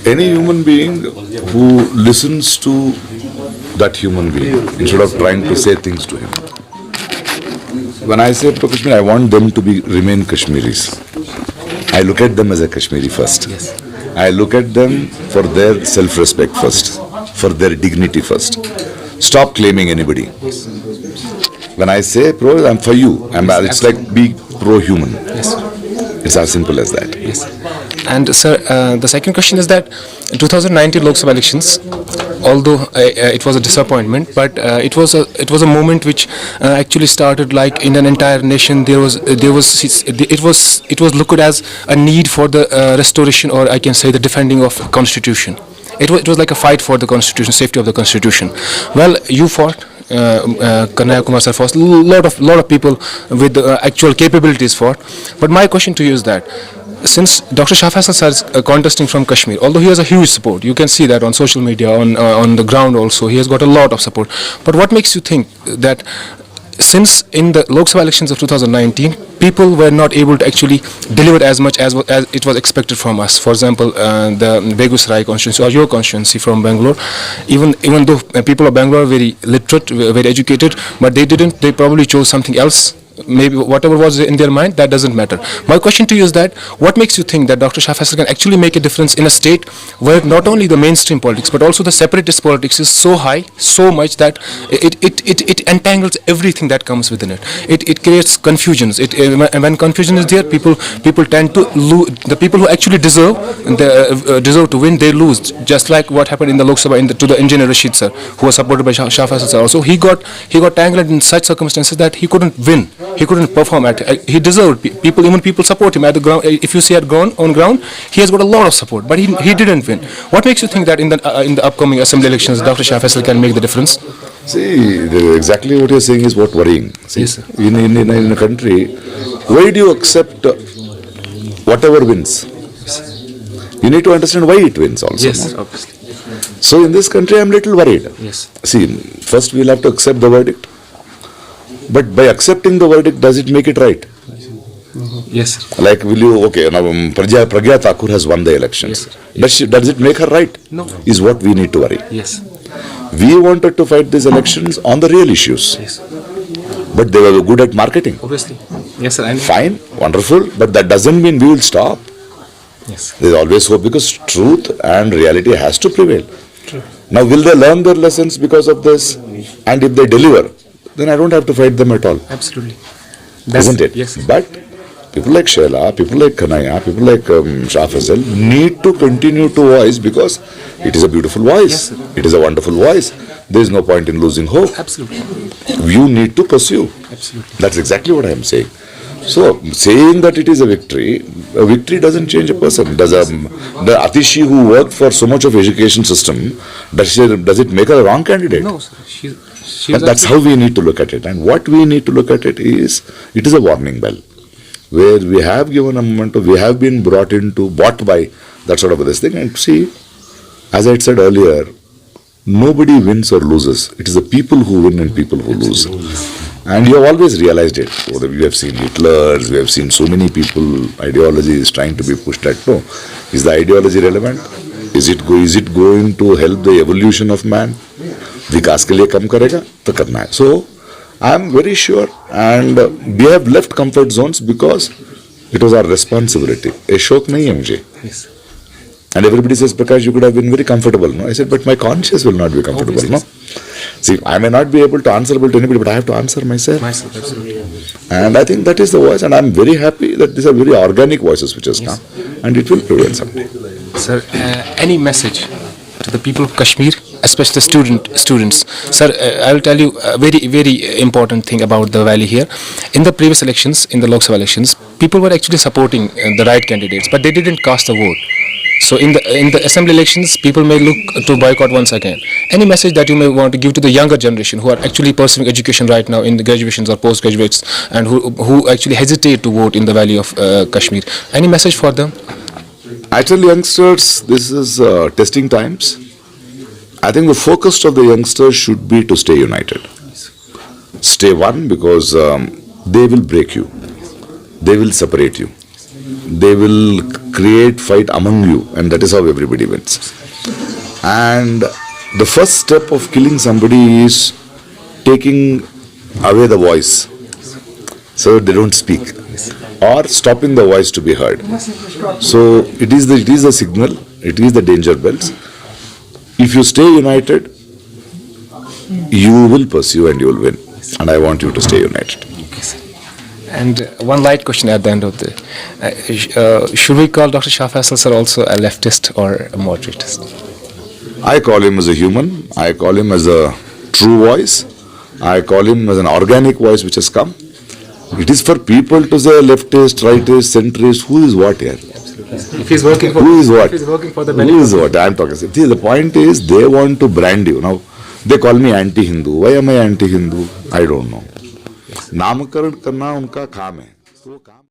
Any human being who listens to that human being instead of trying to say things to him. When I say to Kashmir, I want them to remain Kashmiris. I look at them as a Kashmiri first. I look at them for their self-respect first, for their dignity first. Stop claiming anybody. When I say pro, I'm for you. It's like be pro-human. Yes. It's as simple as that. Yes. And sir, the second question is that in 2019 Lok Sabha elections, although it was a disappointment, but it was a moment which actually started like in an entire nation. It was looked as a need for the restoration, or I can say the defending of constitution. It was like a fight for the constitution, safety of the constitution. Well, you fought. Kanhaiya Kumar sir fought. Lot of people with actual capabilities fought. But my question to you is that, since Dr. Shah Faisal sir is contesting from Kashmir, although he has a huge support, you can see that on social media, on the ground also, he has got a lot of support. But what makes you think that, since in the Lok Sabha elections of 2019, people were not able to actually deliver as much as it was expected from us? For example, the Begusrai constituency or your constituency from Bangalore, even though people of Bangalore are very literate, very educated, but they probably chose something else. Maybe whatever was in their mind, that doesn't matter. My question to you is that, what makes you think that Dr. Shah Faisal can actually make a difference in a state where not only the mainstream politics but also the separatist politics is so high, so much that it entangles everything that comes within it. It creates confusions. When confusion is there, people tend to lose. The people who actually deserve to win, they lose. Just like what happened in the Lok Sabha to the Engineer Rashid sir, who was supported by Shah Faisal sir. Also, he got tangled in such circumstances that he couldn't win. He couldn't perform he deserved. People support him at the ground. If you see on ground, he has got a lot of support, but he didn't win. What makes you think that in the upcoming assembly elections, Dr. Shah Faisal can make the difference? See, exactly what you're saying is what worrying. See, yes, sir. In a country, why do you accept whatever wins? You need to understand why it wins also. Yes, obviously. So in this country, I'm little worried. Yes. See, first we'll have to accept the verdict. But by accepting the verdict, does it make it right? Yes, sir. Like, will you, okay, now Pragya Thakur has won the elections. Yes, does it make her right? No. Is what we need to worry. Yes. We wanted to fight these elections on the real issues. Yes. But they were good at marketing. Obviously. Yes, sir. Fine, wonderful, but that doesn't mean we will stop. Yes. There's always hope, because truth and reality has to prevail. True. Now, will they learn their lessons because of this? And if they deliver, then I don't have to fight them at all. Absolutely. Isn't it? Yes. But people like Sheila, people like Kanhaiya, people like Shah Faisal need to continue to voice, because it is a beautiful voice. Yes, it is a wonderful voice. There is no point in losing hope. Absolutely. You need to pursue. Absolutely. That's exactly what I am saying. So, saying that it is a victory doesn't change a person. Does the Atishi who worked for so much of education system, does it make her a wrong candidate? No, sir. That's how we need to look at it. And what we need to look at it is a warning bell, where we have given a moment we have been bought by that sort of this thing. And see, as I said earlier, nobody wins or loses. It is the people who win and people who lose. And you have always realized it. We have seen Hitlers, we have seen so many people, ideology is trying to be pushed at. No. Is the ideology relevant? Is it going to help the evolution of man? विकास के लिए कम करेगा तो करना है. So I am very sure, and we have left comfort zones because it was our responsibility. A शौक नहीं है मुझे. Yes. And everybody says, Prakash, you could have been very comfortable. No, I said, but my conscience will not be comfortable. Obviously. No. See, I may not be able to answerable to anybody, but I have to answer myself. Absolutely. And I think that is the voice, and I am very happy that these are very organic voices which has come, and it will prevail someday. Sir, any message to the people of Kashmir, especially the students? Sir, I will tell you a very, very important thing about the valley here. In the previous elections, in the Lok Sabha elections, people were actually supporting the right candidates, but they didn't cast a vote. So in the assembly elections, people may look to boycott once again. Any message that you may want to give to the younger generation who are actually pursuing education right now in the graduations or postgraduates, and who actually hesitate to vote in the valley of Kashmir? Any message for them? I tell youngsters, this is testing times. I think the focus of the youngsters should be to stay united. Stay one, because they will break you. They will separate you. they will create fight among you, and that is how everybody wins. And the first step of killing somebody is taking away the voice, so they don't speak, or stopping the voice to be heard. So it is the signal, it is the danger bells. If you stay united, you will pursue and you will win. And I want you to stay united. And one light question at the end of the, should we call Dr. Shah Faisal sir also a leftist or a moderatist? I call him as a human. I call him as a true voice. I call him as an organic voice which has come. It is for people to say leftist, rightist, centrist. Who is what here? If he's working for, Who is what? If he's working for the Who is what? I am talking. See, the point is they want to brand you. Now, they call me anti-Hindu. Why am I anti-Hindu? I don't know. नामकरण करना उनका काम है.